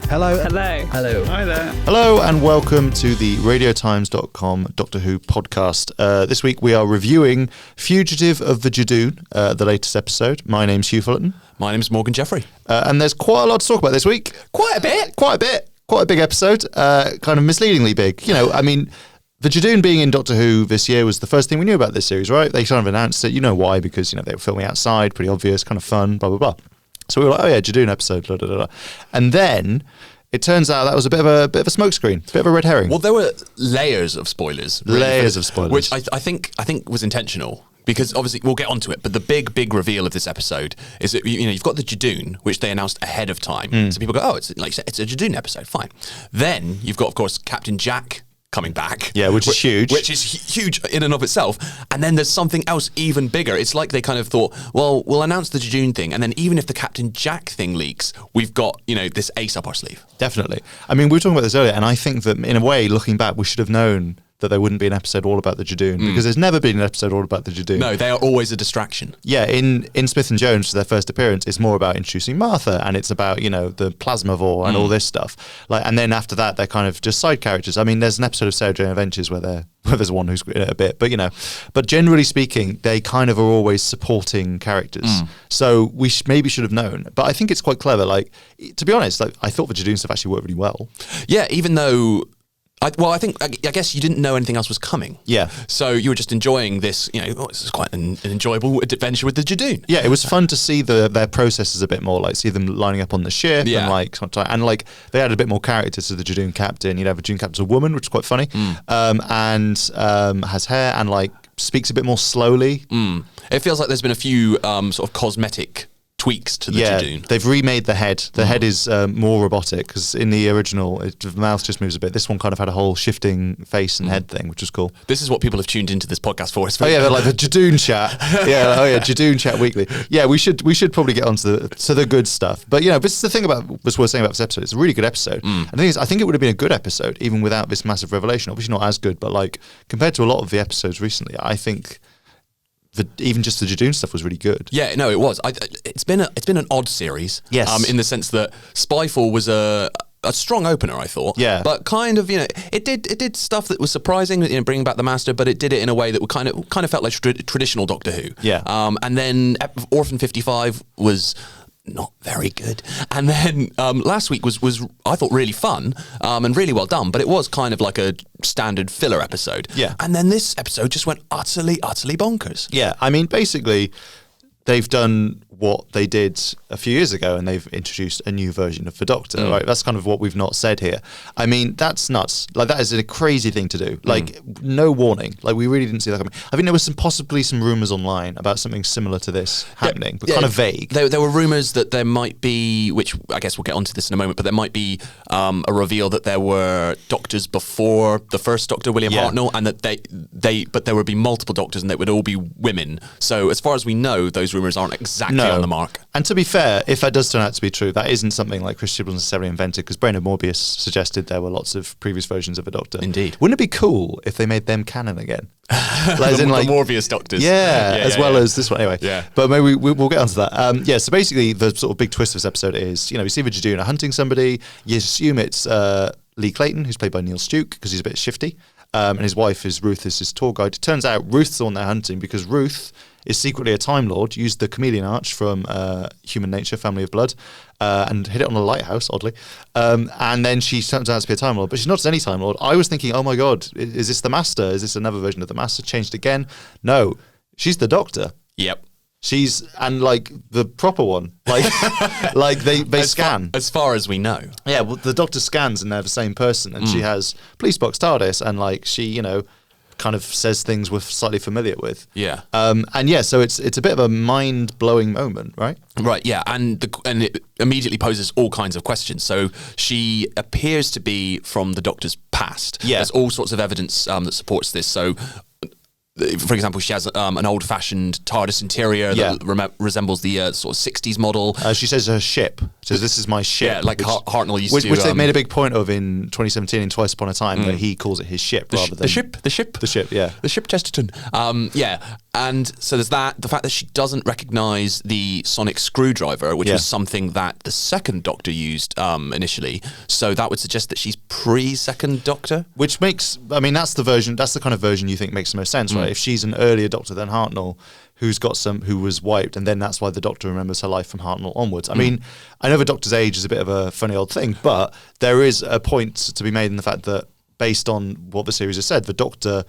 Hello. Hello. Hello. Hi there. Hello and welcome to the radiotimes.com Doctor Who podcast. This week we are reviewing Fugitive of the Judoon, the latest episode. My name's Hugh Fullerton. My name's Morgan Jeffery. And there's quite a lot to talk about this week. Quite a bit. Quite a big episode. Kind of misleadingly big. You know, I mean, the Judoon being in Doctor Who this year was the first thing we knew about this series, right? They kind of announced it. You know why? Because, you know, they were filming outside, pretty obvious, kind of fun, blah, blah, blah. So we were like, oh yeah, Judoon episode, blah, blah, blah. And then it turns out that was a bit of a smokescreen, a bit of a red herring. Well, there were layers of spoilers. Really, layers of spoilers. Which I think was intentional. Because obviously, we'll get onto it, but the big reveal of this episode is that, you know, you've got the Judoon, which they announced ahead of time. So people go, oh, it's like it's a Judoon episode, fine. Then you've got, of course, Captain Jack coming back. Yeah, which is huge. Which is huge in and of itself. And then there's something else even bigger. It's like they kind of thought, well, we'll announce the Judoon thing, and then even if the Captain Jack thing leaks, we've got, you know, this ace up our sleeve. Definitely. I mean, we were talking about this earlier, and I think that in a way, looking back, we should have known that there wouldn't be an episode all about the Judoon, because there's never been an episode all about the Judoon. No, they are always a distraction. Yeah, in Smith and Jones, for their first appearance, it's more about introducing Martha, and it's about, you know, the Plasmavore and all this stuff. Like, and then after that, they're kind of just side characters. I mean, there's an episode of Sarah Jane Adventures where there's one who's in it a bit, but you know, but generally speaking, they kind of are always supporting characters. So we maybe should have known. But I think it's quite clever. Like, to be honest, like, I thought the Judoon stuff actually worked really well. Yeah, even though I guess you didn't know anything else was coming. Yeah. So you were just enjoying this, you know, this is quite an enjoyable adventure with the Judoon. Yeah, it was fun to see their processes a bit more, like see them lining up on the ship and like they added a bit more character to the Judoon captain. You'd have a Judoon captain's a woman, which is quite funny, and has hair and like speaks a bit more slowly. It feels like there's been a few sort of cosmetic tweaks to the Judoon. They've remade the head. The head is more robotic, because in the original, the mouth just moves a bit. This one kind of had a whole shifting face and head thing, which was cool. This is what people have tuned into this podcast for. They're like the Judoon chat. Judoon chat weekly. Yeah, we should probably get on to the good stuff. But you know, this is the thing about this worth saying about this episode. It's a really good episode. And the thing is, I think it would have been a good episode even without this massive revelation. Obviously not as good, but like compared to a lot of the episodes recently, I think even just the Judoon stuff was really good. Yeah, no, it was. It's been an odd series. Yes. In the sense that Spyfall was a strong opener, I thought. Yeah. But kind of, you know, it did stuff that was surprising, you know, bringing back the Master, but it did it in a way that kind of felt like traditional Doctor Who. Yeah. And then Orphan 55 was not very good, and then last week was I thought really fun and really well done, but it was kind of like a standard filler episode. Yeah. And then this episode just went utterly bonkers. Yeah, I mean, basically, they've done what they did a few years ago, and they've introduced a new version of the Doctor, right? That's kind of what we've not said here. I mean, that's nuts. Like, that is a crazy thing to do. Like, no warning. Like, we really didn't see that coming. I think there was possibly some rumours online about something similar to this happening, but kind of vague. There were rumours that there might be, which I guess we'll get onto this in a moment, but there might be a reveal that there were Doctors before the first Doctor, William Hartnell, and that but there would be multiple Doctors, and they would all be women. So as far as we know, those rumours aren't exactly on the mark. And to be fair, if that does turn out to be true, that isn't something like Chris Chibnall necessarily invented, because Brainerd Morbius suggested there were lots of previous versions of a Doctor. Indeed. Wouldn't it be cool if they made them canon again? Like, the Morbius Doctors. As well as this one. Anyway. Yeah. But maybe we'll get onto that. So basically the sort of big twist of this episode is, you know, we see the Judoon are hunting somebody. You assume it's Lee Clayton, who's played by Neil Stuke, because he's a bit shifty. And his wife is Ruth, is his tour guide. It turns out Ruth's the one they're hunting, because Ruth is secretly a Time Lord, used the chameleon arch from Human Nature, Family of Blood, and hit it on a lighthouse, oddly. And then she turns out to be a Time Lord, but she's not just any Time Lord. I was thinking, oh my God, is this the Master? Is this another version of the Master? Changed again? No, she's the Doctor. Yep. She's, and like the proper one, like like they scan. As far as we know. Yeah, well, the Doctor scans and they're the same person, and she has police box TARDIS, and like she, you know, kind of says things we're slightly familiar with. Yeah. So it's a bit of a mind-blowing moment, right? Right, yeah, and it immediately poses all kinds of questions. So she appears to be from the Doctor's past. Yeah. There's all sorts of evidence that supports this. So, for example, she has an old-fashioned TARDIS interior that resembles the sort of 60s model. She says her ship So this is my ship. Yeah, like Hartnell used to. Which they made a big point of in 2017 in Twice Upon a Time, that he calls it his ship rather than... The ship, yeah. The ship Chesterton. And so there's that. The fact that she doesn't recognise the sonic screwdriver, which was something that the second Doctor used initially. So that would suggest that she's pre-second Doctor. Which makes... I mean, that's the kind of version you think makes the most sense, right? If she's an earlier Doctor than Hartnell, who was wiped, and then that's why the Doctor remembers her life from Hartnell onwards. I mean, I know the Doctor's age is a bit of a funny old thing, but there is a point to be made in the fact that, based on what the series has said, the Doctor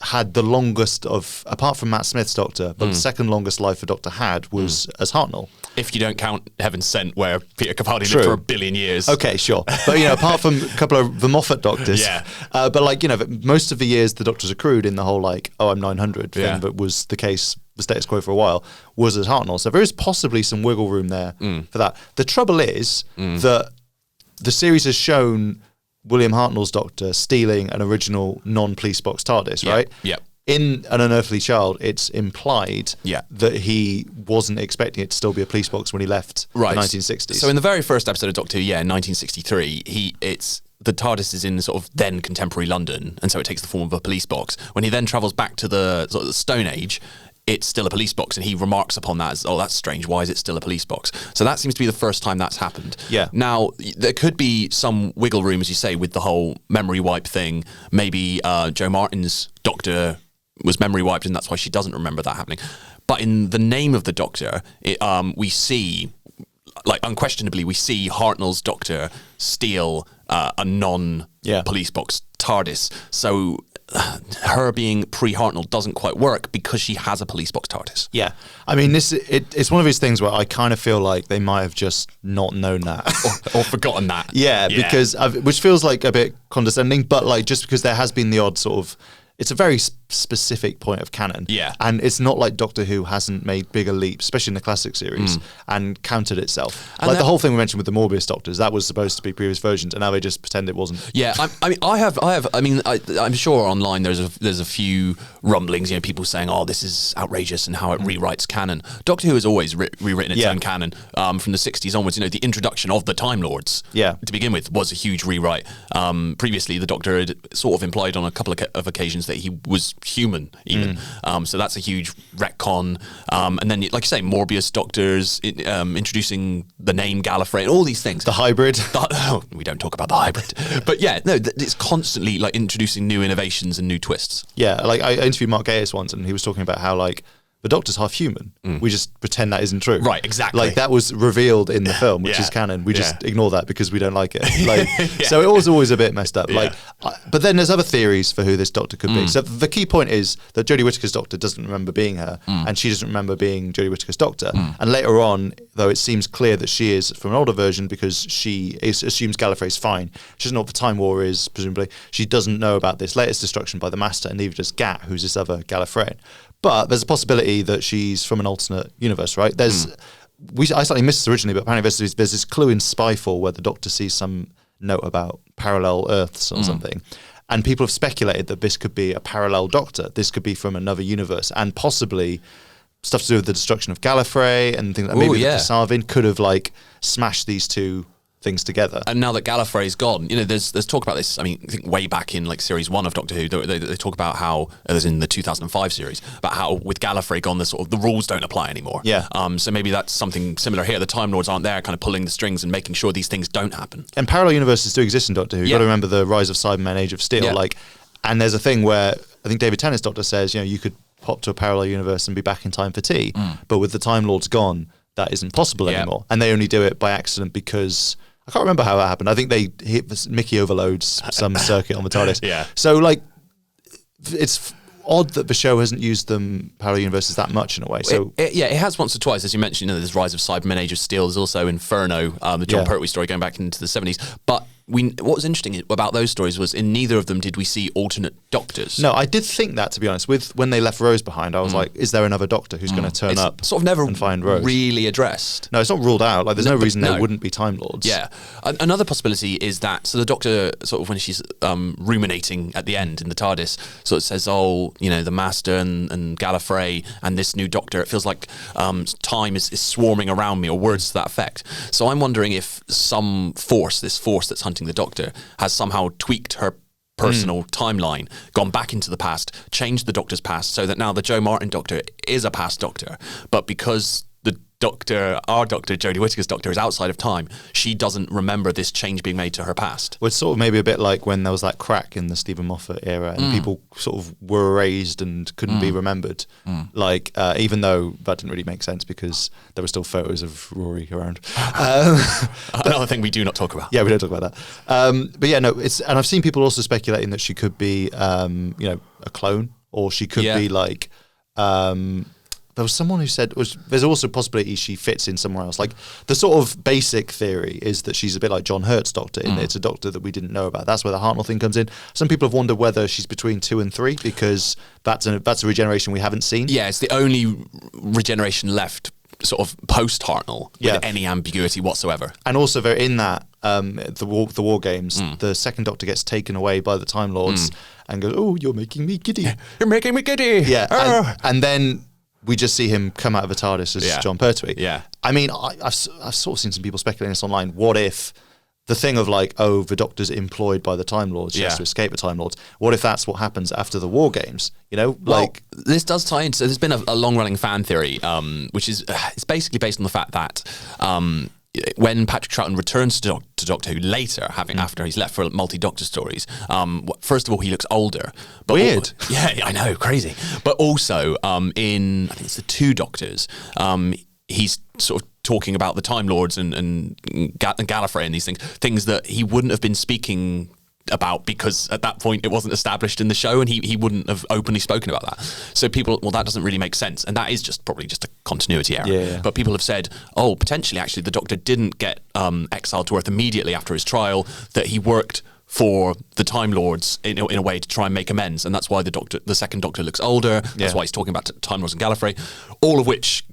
had the longest of, apart from Matt Smith's Doctor, but the second longest life a Doctor had was as Hartnell. If you don't count Heaven Sent, where Peter Capaldi lived for 1 billion years. Okay, sure. But, apart from a couple of the Moffat Doctors. But, most of the years the Doctor's accrued in the whole, I'm 900 thing that was the case, the status quo for a while, was as Hartnell. So there is possibly some wiggle room there for that. The trouble is that the series has shown William Hartnell's Doctor stealing an original non-police box TARDIS, right? Yeah. In An Unearthly Child, it's implied that he wasn't expecting it to still be a police box when he left the 1960s. So in the very first episode of Doctor Who, in 1963, the TARDIS is in sort of then contemporary London, and so it takes the form of a police box. When he then travels back to the sort of the Stone Age, it's still a police box, and he remarks upon that as, that's strange, why is it still a police box? So that seems to be the first time that's happened. Yeah. Now, there could be some wiggle room, as you say, with the whole memory wipe thing. Maybe Jo Martin's Doctor was memory wiped, and that's why she doesn't remember that happening. But in the name of the Doctor, we see... unquestionably, we see Hartnell's Doctor steal a non-police box TARDIS. So her being pre-Hartnell doesn't quite work because she has a police box TARDIS. Yeah. I mean, it's one of these things where I kind of feel like they might have just not known that. or forgotten that. Yeah, because... which feels like a bit condescending, but just because there has been the odd sort of... It's a very specific point of canon. Yeah. And it's not like Doctor Who hasn't made bigger leaps, especially in the classic series, and countered itself. And the whole thing we mentioned with the Morbius Doctors, that was supposed to be previous versions, and now they just pretend it wasn't. Yeah, I'm sure online there's a few rumblings, people saying, this is outrageous and how it rewrites canon. Doctor Who has always rewritten its own canon from the 60s onwards. The introduction of the Time Lords, to begin with, was a huge rewrite. Previously, the Doctor had sort of implied on a couple of occasions that he was human, even. So that's a huge retcon. And then, like you say, Morbius Doctors, introducing the name Gallifrey, and all these things. The hybrid. We don't talk about the hybrid. But it's constantly introducing new innovations and new twists. Yeah, I interviewed Mark Gatiss once, and he was talking about how the Doctor's half human. We just pretend that isn't true. Right, exactly. That was revealed in the film, which is canon. We just ignore that because we don't like it. So it was always a bit messed up. But then there's other theories for who this Doctor could be. So the key point is that Jodie Whittaker's Doctor doesn't remember being her, and she doesn't remember being Jodie Whittaker's Doctor. And later on, though, it seems clear that she is from an older version because she assumes Gallifrey's fine. She doesn't know what the Time War is, presumably. She doesn't know about this latest destruction by the Master, and neither does Gat, who's this other Gallifreyan. But there's a possibility that she's from an alternate universe, right? I slightly missed this originally, but apparently there's this clue in Spyfall where the Doctor sees some note about parallel Earths or something. And people have speculated that this could be a parallel Doctor. This could be from another universe, and possibly stuff to do with the destruction of Gallifrey and things like maybe the Kasavin could have smashed these two things together. And now that Gallifrey's gone, there's talk about this. I mean, I think way back in series 1 of Doctor Who, they talk about how, as in the 2005 series, about how with Gallifrey gone, the rules don't apply anymore. Yeah. So maybe that's something similar here. The Time Lords aren't there, kind of pulling the strings and making sure these things don't happen. And parallel universes do exist in Doctor Who. You've got to remember the Rise of Cybermen, Age of Steel. And there's a thing where I think David Tennant's Doctor says, you could pop to a parallel universe and be back in time for tea, but with the Time Lords gone, that isn't possible anymore. And they only do it by accident because I can't remember how that happened. I think Mickey overloads some circuit on the TARDIS. Yeah. So it's odd that the show hasn't used them parallel universes that much in a way. So it has once or twice, as you mentioned. There's Rise of Cybermen, Age of Steel. There's also Inferno, the John Pertwee story going back into the 70s. But what was interesting about those stories was in neither of them did we see alternate doctors. No, I did think that, to be honest. When they left Rose behind, I was like, is there another doctor who's going to turn up sort of never and find Rose? Really addressed. No, it's not ruled out. Like, there's no reason there wouldn't be Time Lords. Yeah. Another possibility is that, so the Doctor, sort of when she's ruminating at the end in the TARDIS, sort of says, the Master and Gallifrey and this new Doctor, it feels like time is swarming around me, or words to that effect. So I'm wondering if some force, this force that's hunting the Doctor, has somehow tweaked her personal timeline, gone back into the past, changed the Doctor's past, so that now the Joe Martin Doctor is a past Doctor, but because the Doctor, our Doctor, Jodie Whittaker's Doctor, is outside of time, she doesn't remember this change being made to her past. Well, it's sort of maybe a bit like when there was that crack in the Stephen Moffat era and people sort of were erased and couldn't be remembered. Like, even though that didn't really make sense because there were still photos of Rory around. Another thing we do not talk about. Yeah, we don't talk about that. But yeah, no, and I've seen people also speculating that she could be, a clone, or she could be like, there was someone who said there's also a possibility she fits in somewhere else. Like, the sort of basic theory is that she's a bit like John Hurt's Doctor, in that it's a Doctor that we didn't know about. That's where the Hartnell thing comes in. Some people have wondered whether she's between 2 and 3 because that's a regeneration we haven't seen. Yeah, it's the only regeneration left sort of post Hartnell with any ambiguity whatsoever. And also, they're in that the war games. The second Doctor gets taken away by the Time Lords and goes, "Oh, you're making me giddy. You're making me giddy." Yeah, and then we just see him come out of the TARDIS as John Pertwee. Yeah. I mean, I've sort of seen some people speculating this online. What if the thing of like, the Doctor's employed by the Time Lords, she has to escape the Time Lords. What if that's what happens after the War Games? This does tie into. So there's been a long-running fan theory, which is it's basically based on the fact that when Patrick Troughton returns to Doctor Who later, after he's left for multi-Doctor stories, first of all, he looks older. But weird. Yeah, I know, crazy. But also, in, I think it's the 2 Doctors, he's sort of talking about the Time Lords and Gallifrey and these things that he wouldn't have been speaking about because at that point it wasn't established in the show, and he wouldn't have openly spoken about that. So people, that doesn't really make sense, and that is probably just a continuity error. Yeah. But people have said, potentially actually the Doctor didn't get exiled to Earth immediately after his trial, that he worked for the Time Lords in a way to try and make amends, and that's why the second Doctor looks older. That's why he's talking about Time Lords and Gallifrey, all of which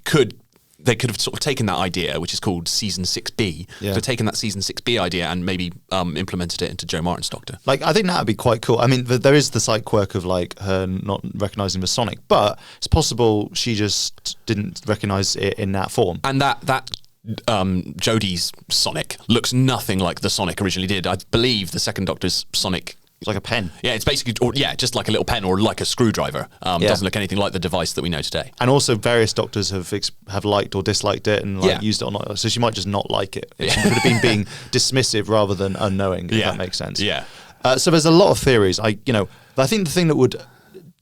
they could have sort of taken that idea, which is called Season 6B, could have taken that Season 6B idea and maybe implemented it into Joe Martin's Doctor. Like, I think that would be quite cool. I mean, there is the slight quirk of like her not recognising the Sonic, but it's possible she just didn't recognise it in that form. And that Jodie's Sonic looks nothing like the Sonic originally did. I believe the second Doctor's Sonic... It's like a pen. Yeah, it's basically, just like a little pen or like a screwdriver. Doesn't look anything like the device that we know today. And also, various Doctors have liked or disliked it and used it or not. So she might just not like it. She could have been being dismissive rather than unknowing, if that makes sense. Yeah. So there's a lot of theories. I think the thing that would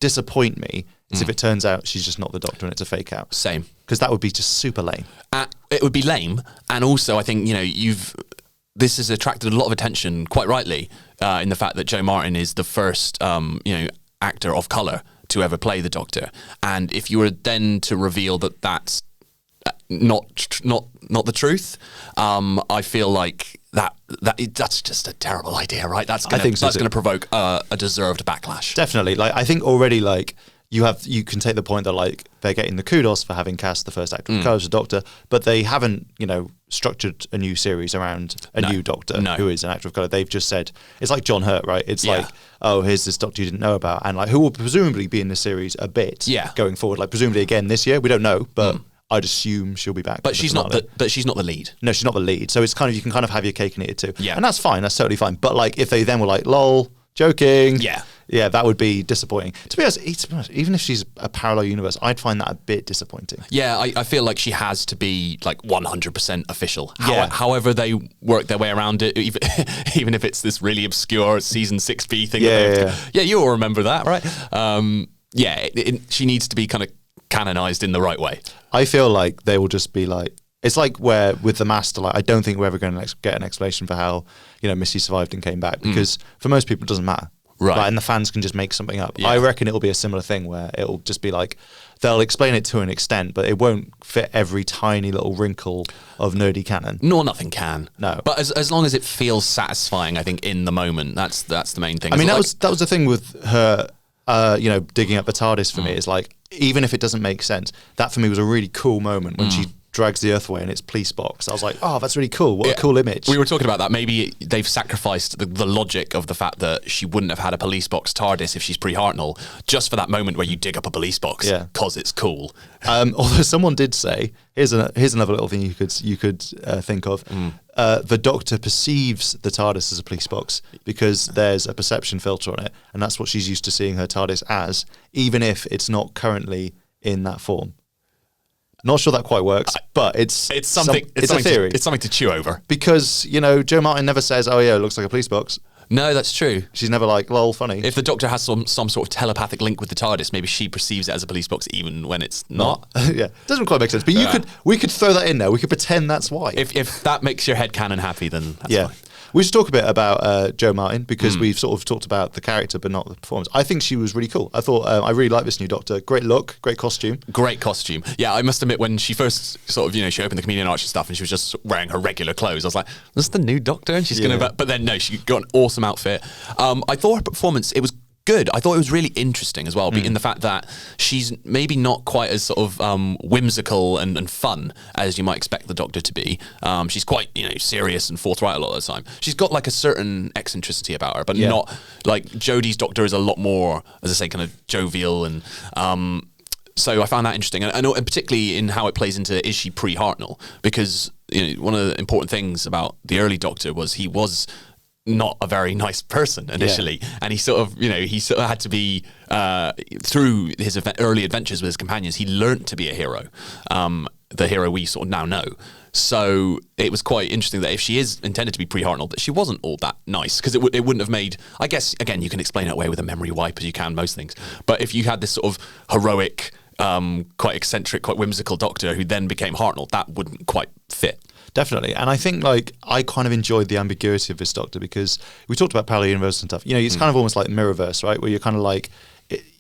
disappoint me is if it turns out she's just not the Doctor and it's a fake out. Same. Because that would be just super lame. It would be lame. And also, I think, this has attracted a lot of attention, quite rightly, in the fact that Joe Martin is the first, actor of colour to ever play the Doctor. And if you were then to reveal that that's not the truth, I feel like that's just a terrible idea, right? That's going to provoke a deserved backlash. Definitely. Like, I think already, like, you can take the point that like they're getting the kudos for having cast the first actor of colour as a Doctor, but they haven't, structured a new series around a new Doctor who is an actor of colour. They've just said, it's like John Hurt, right? It's like, here's this Doctor you didn't know about, and like who will presumably be in the series a bit going forward. Like presumably again this year, we don't know, but I'd assume she'll be back. But she's not the lead. No, she's not the lead. So it's kind of, you can kind of have your cake and eat it too. Yeah. And that's fine. That's totally fine. But like if they then were like, lol, joking. Yeah, that would be disappointing. To be honest, even if she's a parallel universe, I'd find that a bit disappointing. Yeah, I feel like she has to be like 100% official. Yeah. However they work their way around it, even if it's this really obscure Season 6B thing. Yeah, you'll remember that, right? She needs to be kind of canonized in the right way. I feel like they will just be like, it's like where with the Master, like I don't think we're ever going to get an explanation for how Missy survived and came back, because for most people it doesn't matter. Right. Like, and the fans can just make something up. Yeah. I reckon it'll be a similar thing where it'll just be like, they'll explain it to an extent, but it won't fit every tiny little wrinkle of nerdy canon. Nor nothing can. No. But as long as it feels satisfying, I think, in the moment, that's the main thing. I mean, So, that was the thing with her, digging up the TARDIS for me. Is like, even if it doesn't make sense, that for me was a really cool moment when she drags the Earth away in its police box. I was like, oh, that's really cool. What a cool image. We were talking about that. Maybe they've sacrificed the logic of the fact that she wouldn't have had a police box TARDIS if she's pre-Hartnell, just for that moment where you dig up a police box, because it's cool. Although someone did say, here's another little thing you could think of. The Doctor perceives the TARDIS as a police box because there's a perception filter on it, and that's what she's used to seeing her TARDIS as, even if it's not currently in that form. Not sure that quite works, but it's something. It's a theory. It's something to chew over. Because, Joe Martin never says, oh yeah, it looks like a police box. No, that's true. She's never like, lol, funny. If the Doctor has some sort of telepathic link with the TARDIS, maybe she perceives it as a police box even when it's not. Yeah, doesn't quite make sense. But we could throw that in there. We could pretend that's why. If that makes your headcanon happy, then that's fine. We should talk a bit about Joe Martin, because we've sort of talked about the character but not the performance. I think she was really cool. I thought I really like this new Doctor. Great look, great costume. Great costume. Yeah, I must admit, when she first sort of, she opened the Chameleon Archer stuff and she was just wearing her regular clothes, I was like, this is the new Doctor? And she's going to... But then, no, she got an awesome outfit. I thought her performance, it was good. I thought it was really interesting as well, in the fact that she's maybe not quite as sort of whimsical and fun as you might expect the Doctor to be. She's quite, serious and forthright a lot of the time. She's got like a certain eccentricity about her, but not like Jodie's Doctor is a lot more, as I say, kind of jovial and... So I found that interesting, and particularly in how it plays into, is she pre-Hartnell? Because one of the important things about the early Doctor was he was not a very nice person initially, and he sort of had to be through his early adventures with his companions, he learnt to be a hero, the hero we sort of now know. So it was quite interesting that if she is intended to be pre-Hartnell, that she wasn't all that nice, because it wouldn't have made, I guess, again, you can explain it away with a memory wipe as you can most things, but if you had this sort of heroic, quite eccentric, quite whimsical Doctor who then became Hartnell, that wouldn't quite fit. Definitely. And I think I kind of enjoyed the ambiguity of this Doctor, because we talked about parallel universe and stuff. It's kind of almost like Mirrorverse, right? Where you're kind of like,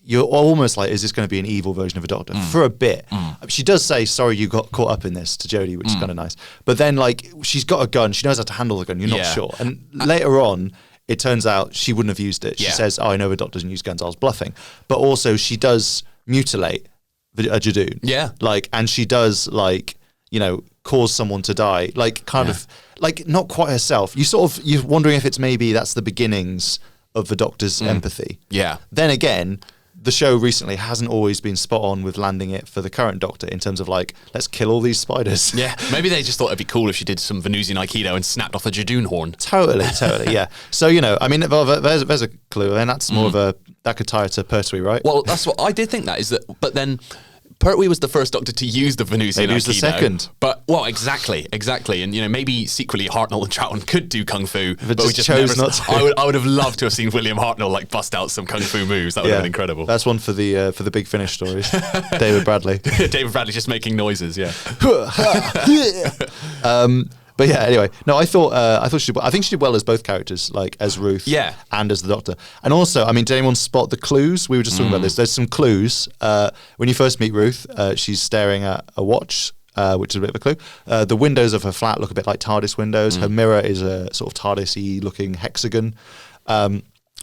you're almost like, is this going to be an evil version of a Doctor? For a bit. She does say, sorry, you got caught up in this to Jodie, which is kind of nice. But then she's got a gun. She knows how to handle the gun. You're not sure. And later on, it turns out she wouldn't have used it. She says, oh, I know the Doctor doesn't use guns. I was bluffing. But also she does mutilate a Judoon. Yeah. And she does cause someone to die, not quite herself. You're wondering if it's maybe that's the beginnings of the Doctor's empathy. Yeah. Then again, the show recently hasn't always been spot on with landing it for the current Doctor in terms of let's kill all these spiders. Yeah. Maybe they just thought it'd be cool if she did some Venusian Aikido and snapped off a Judoon horn. Totally, yeah. So, there's a clue, and that's more of that could tie it to Pertwee, right? Well, that's what I did think that is that, but then Pertwee was the first Doctor to use the Venusian Aikido. Maybe he was the second. But, exactly. And, maybe secretly Hartnell and Troughton could do Kung Fu, but we just chose not to. I would have loved to have seen William Hartnell bust out some Kung Fu moves. That would have been incredible. That's one for the Big Finish stories. David Bradley. David Bradley just making noises, yeah. But yeah, anyway, no, I thought she did well. I think she did well as both characters, as Ruth and as the Doctor. And also, did anyone spot the clues? We were just talking about this. There's some clues. When you first meet Ruth, she's staring at a watch, which is a bit of a clue. The windows of her flat look a bit like TARDIS windows. Her mirror is a sort of TARDIS-y looking hexagon.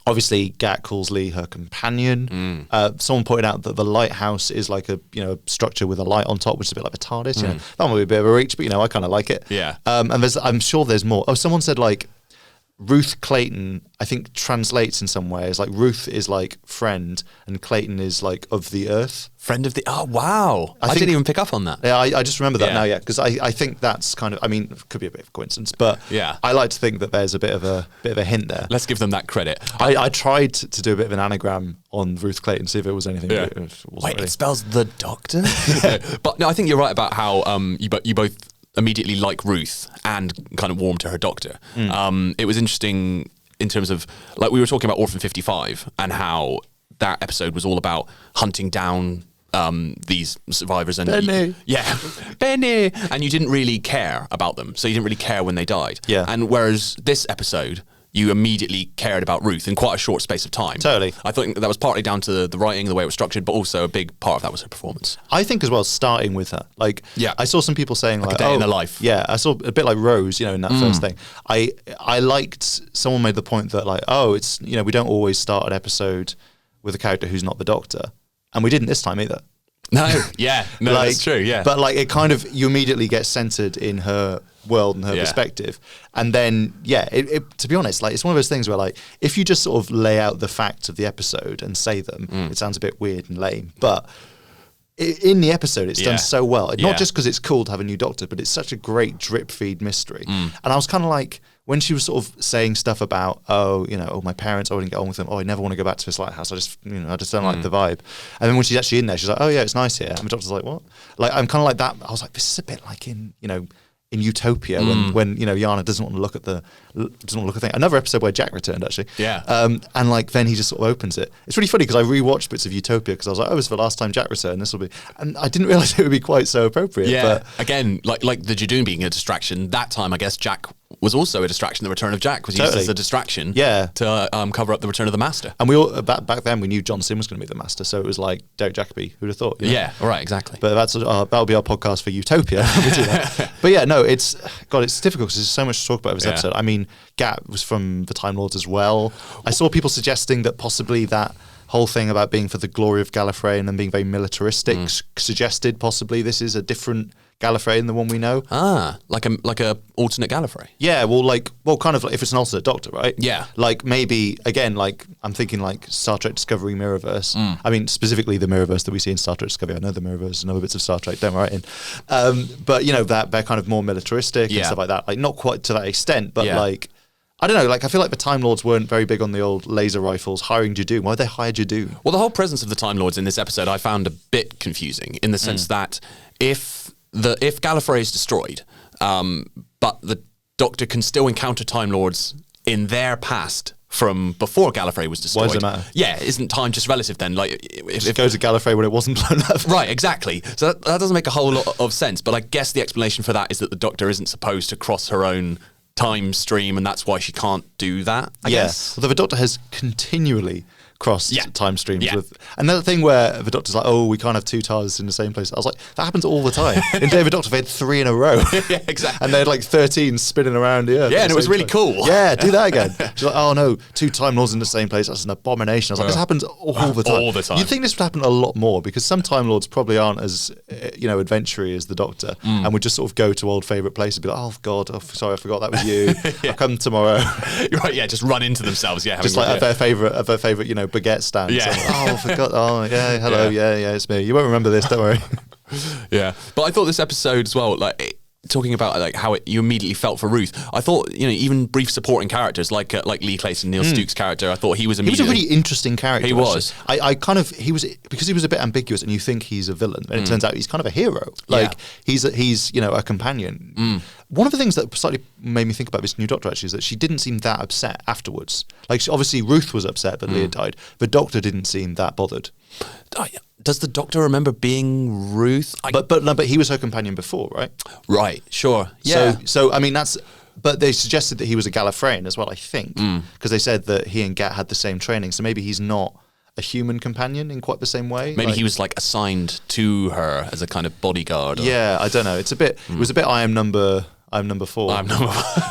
Obviously, Gat calls Lee her companion. Someone pointed out that the lighthouse is like a structure with a light on top, which is a bit like a TARDIS. That might be a bit of a reach, but I kind of like it. Yeah. And I'm sure there's more. Oh, someone said Ruth Clayton, I think, translates in some ways. Ruth is friend, and Clayton is of the earth. Friend of the... Oh, wow. I didn't even pick up on that. Yeah, I just remember that now, because I think that's kind of... it could be a bit of a coincidence, but I like to think that there's a bit of a hint there. Let's give them that credit. I tried to do a bit of an anagram on Ruth Clayton, see if it was anything. Yeah. It spells the Doctor? But no, I think you're right about how you both immediately like Ruth and kind of warm to her Doctor. It was interesting in terms of, we were talking about Orphan 55 and how that episode was all about hunting down these survivors and Benny. Benny, and you didn't really care about them, so you didn't really care when they died. And whereas this episode, you immediately cared about Ruth in quite a short space of time. Totally. I think that was partly down to the writing, the way it was structured, but also a big part of that was her performance. I think as well, starting with her. Like, I saw some people saying like a day in the life. Yeah, I saw a bit like Rose, in that first thing. I liked, someone made the point that like, it's, we don't always start an episode with a character who's not the Doctor. And we didn't this time either. No, that's true, yeah. But like, it kind of, you immediately get centered in her world and her perspective. And then, to be honest, like, it's one of those things where like, if you just sort of lay out the facts of the episode and say them, it sounds a bit weird and lame. But in the episode, it's done so well. Not just because it's cool to have a new Doctor, but it's such a great drip feed mystery. And I was kind of like, when she was sort of saying stuff about, my parents, I wouldn't get on with them. I never want to go back to this lighthouse. I just don't like the vibe. And then when she's actually in there, she's like, oh yeah, it's nice here. And the Doctor's like, what? Like, I'm kind of like that. I was like, this is a bit like in Utopia when Yana doesn't want to look at the thing. Another episode where Jack returned actually. And like then he just sort of opens it. It's really funny because I rewatched bits of Utopia because I was like, oh, it's the last time Jack returned. This will be, and I didn't realize it would be quite so appropriate. Yeah. But again, like the Judoon being a distraction. That time, I guess Jack was also a distraction. The return of Jack was used as a distraction. To cover up the return of the Master. And we all back then we knew John Sim was going to be the Master, so it was like Derek Jacobi. Who'd have thought? Yeah. Right. Exactly. But that'll be our podcast for Utopia. But yeah, no, it's difficult because there's so much to talk about with this episode. I mean, Gat was from the Time Lords as well. I saw people suggesting that possibly that whole thing about being for the glory of Gallifrey and then being very militaristic suggested possibly this is a different Gallifrey than the one we know. Like a alternate Gallifrey. Yeah, well, kind of like if it's an alternate Doctor, right? Yeah. Like maybe again, like I'm thinking like Star Trek Discovery Mirrorverse. I mean, specifically the Mirrorverse that we see in Star Trek Discovery. I know the Mirrorverse and other bits of Star Trek. Don't write in. But that they're kind of more militaristic and stuff like that. Like not quite to that extent, but like. I don't know, like I feel like the Time Lords weren't very big on the old laser rifles, hiring Judoon. Why did they hire Judoon? Well, the whole presence of the Time Lords in this episode I found a bit confusing in the sense that if Gallifrey is destroyed, but the Doctor can still encounter Time Lords in their past from before Gallifrey was destroyed. Why does it matter? Yeah, isn't time just relative then? Like, if it goes to Gallifrey when it wasn't blown up. Right, exactly. So that doesn't make a whole lot of sense, but I guess the explanation for that is that the Doctor isn't supposed to cross her own time stream, and that's why she can't do that, I guess. Although the Doctor has continually crossed time streams with another thing where the Doctor's like, oh, we can't have two TARDIS in the same place. I was like, that happens all the time. In David Doctor they had 3 in a row. Yeah, exactly. And they had like 13 spinning around the Earth. Yeah, and it was really cool. Yeah, do that again. She's like, oh no, 2 Time Lords in the same place, that's an abomination. I was like, this happens all the time. All the time. You'd think this would happen a lot more because some Time Lords probably aren't as adventurous as the Doctor and would just sort of go to old favourite places and be like, oh God, sorry, I forgot that was you. I'll come tomorrow. Right, yeah, just run into themselves, just like at their favourite baguette stand. Yeah. Oh, I forgot. Oh, yeah. Hello. Yeah. It's me. You won't remember this. Don't worry. Yeah, but I thought this episode as well, like talking about like how you immediately felt for Ruth. I thought even brief supporting characters like Lee Clayton, Neil Stuke's character. I thought he was immediately. He was a really interesting character. He was. He was because he was a bit ambiguous, and you think he's a villain, and it turns out he's kind of a hero. Like he's a companion. One of the things that slightly made me think about this new Doctor actually is that she didn't seem that upset afterwards. Like obviously Ruth was upset that Leah died. The Doctor didn't seem that bothered. Does the Doctor remember being Ruth? But he was her companion before, right? Right, sure. Yeah. So I mean that's. But they suggested that he was a Gallifreyan as well, I think, because they said that he and Gat had the same training. So maybe he's not a human companion in quite the same way. Maybe he was like assigned to her as a kind of bodyguard. Yeah, I don't know. It's a bit. It was a bit. I am number 4. I'm number 4.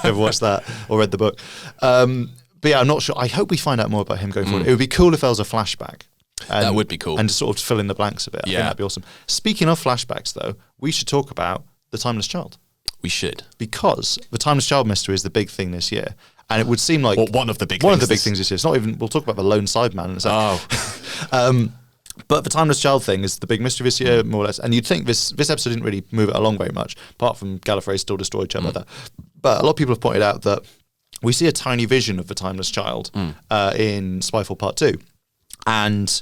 Ever watched that or read the book? But yeah, I'm not sure. I hope we find out more about him going forward. It would be cool if there was a flashback. That would be cool. And just sort of fill in the blanks a bit. I think that'd be awesome. Speaking of flashbacks, though, we should talk about The Timeless Child. We should. Because The Timeless Child mystery is the big thing this year. And it would seem like... Well, one of the big things this year. It's not even... We'll talk about The Lone Sideman in a second. But The Timeless Child thing is the big mystery this year, more or less. And you'd think this episode didn't really move it along very much, apart from Gallifrey still destroyed each other like that. But a lot of people have pointed out that we see a tiny vision of The Timeless Child in Spyfall Part 2. And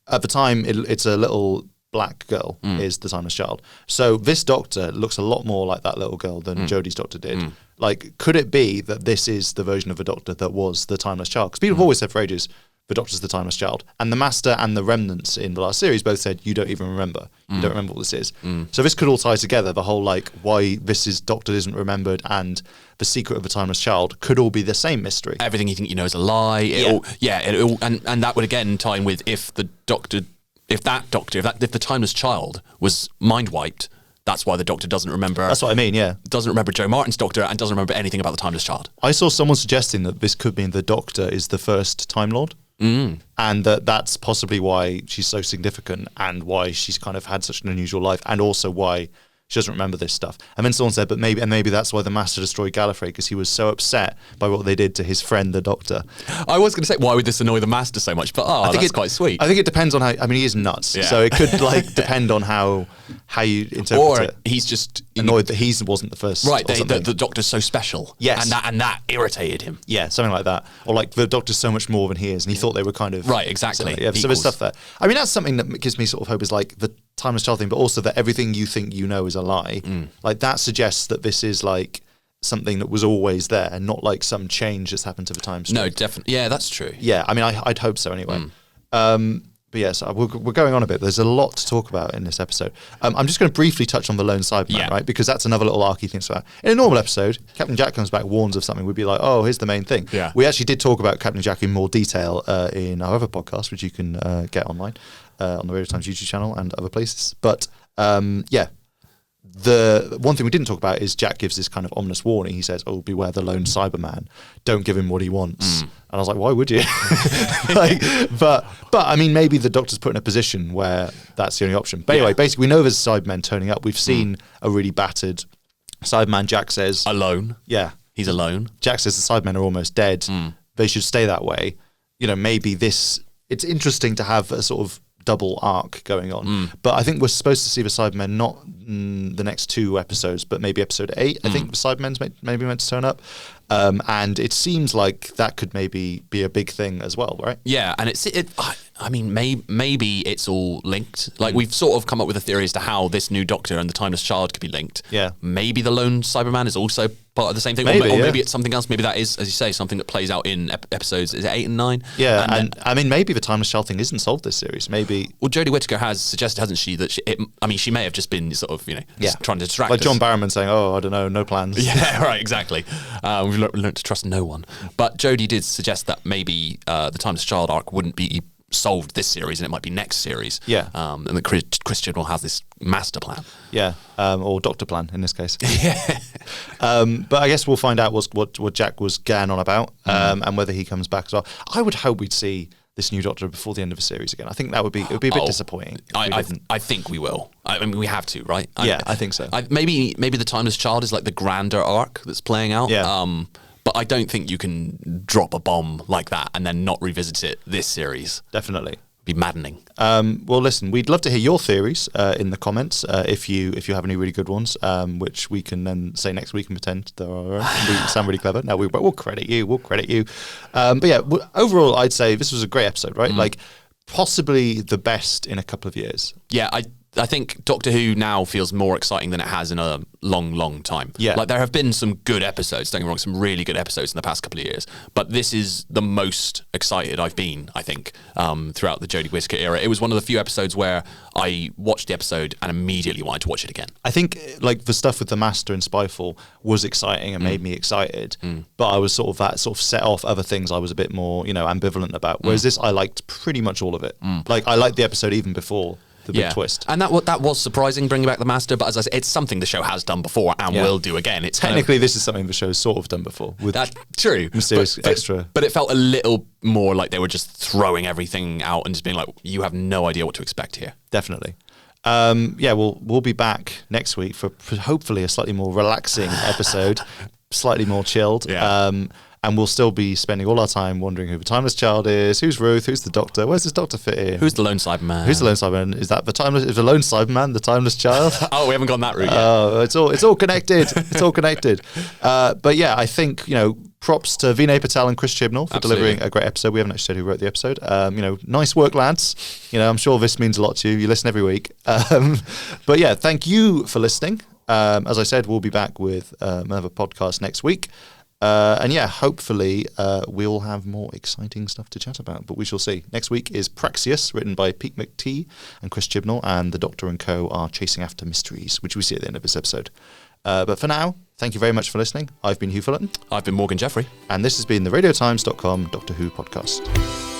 at the time, it's a little black girl is the Timeless Child. So this Doctor looks a lot more like that little girl than Jodie's Doctor did. Like, could it be that this is the version of a Doctor that was the Timeless Child? Because people have always said for ages, the Doctor's the Timeless Child. And the Master and the Remnants in the last series both said, you don't even remember. You don't remember what this is. So this could all tie together. The whole, like, why this is Doctor isn't remembered and the secret of the Timeless Child could all be the same mystery. Everything you think you know is a lie. And that would again tie in with if the Timeless Child was mind wiped, that's why the Doctor doesn't remember. That's what I mean, yeah. Doesn't remember Joe Martin's Doctor and doesn't remember anything about the Timeless Child. I saw someone suggesting that this could mean the Doctor is the first Time Lord. And that's possibly why she's so significant and why she's kind of had such an unusual life, and also why she doesn't remember this stuff. And then someone said, but maybe that's why the Master destroyed Gallifrey, because he was so upset by what they did to his friend, the Doctor. I was going to say, why would this annoy the Master so much? But I think it's quite sweet. I think it depends on how. I mean, he is nuts, so it could depend on how you interpret it. Or he's just annoyed that he wasn't the first. Right, the Doctor's so special. Yes, and that irritated him. Yeah, something like that. Or like the Doctor's so much more than he is, and he thought they were kind of right. Exactly. Yeah, so there's stuff there. I mean, that's something that gives me sort of hope, is like the Timeless Child thing, but also that everything you think you know is a lie. Like that suggests that this is like something that was always there, and not like some change that's happened to the time stream. No, definitely. Yeah, that's true. Yeah, I mean, I'd hope so anyway. But yes, we're going on a bit. There's a lot to talk about in this episode. I'm just going to briefly touch on the lone Cyberman, right? Because that's another little arc he thinks about. In a normal episode, Captain Jack comes back, warns of something. We'd be like, oh, here's the main thing. Yeah. We actually did talk about Captain Jack in more detail in our other podcast, which you can get online on the Radio Times YouTube channel and other places. But the one thing we didn't talk about is Jack gives this kind of ominous warning. He says, oh, beware the lone Cyberman. Don't give him what he wants. And I was like, why would you? But I mean, maybe the Doctor's put in a position where that's the only option. But anyway, basically, we know there's Cybermen turning up. We've seen a really battered Cyberman. Jack says... Alone. Yeah. He's alone. Jack says the Cybermen are almost dead. They should stay that way. You know, maybe this... It's interesting to have a sort of double arc going on. But I think we're supposed to see the Cybermen not the next 2 episodes, but maybe episode 8. I think the Cybermen's maybe meant to turn up. And it seems like that could maybe be a big thing as well, right? Yeah, and I mean, maybe it's all linked. Like, we've sort of come up with a theory as to how this new Doctor and the Timeless Child could be linked. Yeah. Maybe the lone Cyberman is also part of the same thing. Maybe, or maybe it's something else. Maybe that is, as you say, something that plays out in episodes, is it 8 and 9? Yeah, and I mean, maybe the Timeless Child thing isn't solved this series. Maybe... Well, Jodie Whittaker has suggested, hasn't she, that she may have just been sort of, just trying to distract us. Like John Barrowman saying, oh, I don't know, no plans. Yeah, right, exactly. We've learned to trust no one. But Jodie did suggest that maybe the Timeless Child arc wouldn't be solved this series, and it might be next series. Yeah. And that Christian will have this master plan. Yeah. Or Doctor plan in this case. Yeah. But I guess we'll find out what Jack was getting on about, and whether he comes back as well. I would hope we'd see this new Doctor before the end of the series again. I think it would be a bit disappointing. I think we will. I mean, we have to, right? I think so. Maybe the Timeless Child is like the grander arc that's playing out. Yeah. But I don't think you can drop a bomb like that and then not revisit it this series. Definitely. It'd be maddening. Well, listen, we'd love to hear your theories in the comments if you have any really good ones, which we can then say next week and pretend there are. We sound really clever. No, we'll credit you. But yeah, overall, I'd say this was a great episode, right? Like, possibly the best in a couple of years. Yeah, I think Doctor Who now feels more exciting than it has in a long, long time. Yeah. Like, there have been some good episodes, don't get me wrong, some really good episodes in the past couple of years, but this is the most excited I've been, I think, throughout the Jodie Whittaker era. It was one of the few episodes where I watched the episode and immediately wanted to watch it again. I think, like, the stuff with the Master and Spyfall was exciting and made me excited, but I was sort of set off other things I was a bit more, ambivalent about. Whereas this, I liked pretty much all of it. Like, I liked the episode even before the big twist. And that was surprising, bringing back the Master, but as I said, it's something the show has done before and will do again. It's technically this is something the show's sort of done before. With that's true. Mysterious extra. But it felt a little more like they were just throwing everything out and just being like, you have no idea what to expect here. Definitely. We'll be back next week for hopefully a slightly more relaxing episode, slightly more chilled. Yeah. And we'll still be spending all our time wondering who the Timeless Child is, who's Ruth, who's the Doctor, where's this Doctor fit in? Who's the lone Cyberman? Who's the lone Cyberman? Is that is the lone Cyberman the Timeless Child? Oh, we haven't gone that route yet. Oh, it's all connected. It's all connected. But yeah, I think, props to Vinay Patel and Chris Chibnall for delivering a great episode. We haven't actually said who wrote the episode. Nice work, lads. I'm sure this means a lot to you. You listen every week. But yeah, thank you for listening. As I said, we'll be back with another podcast next week. And yeah, hopefully we'll have more exciting stuff to chat about, but we shall see. Next week is Praxeus, written by Pete McTee and Chris Chibnall, and the Doctor and co are chasing after mysteries, which we see at the end of this episode. But for now, thank you very much for listening. I've been Hugh Fullerton. I've been Morgan Jeffery. And this has been the RadioTimes.com Doctor Who podcast.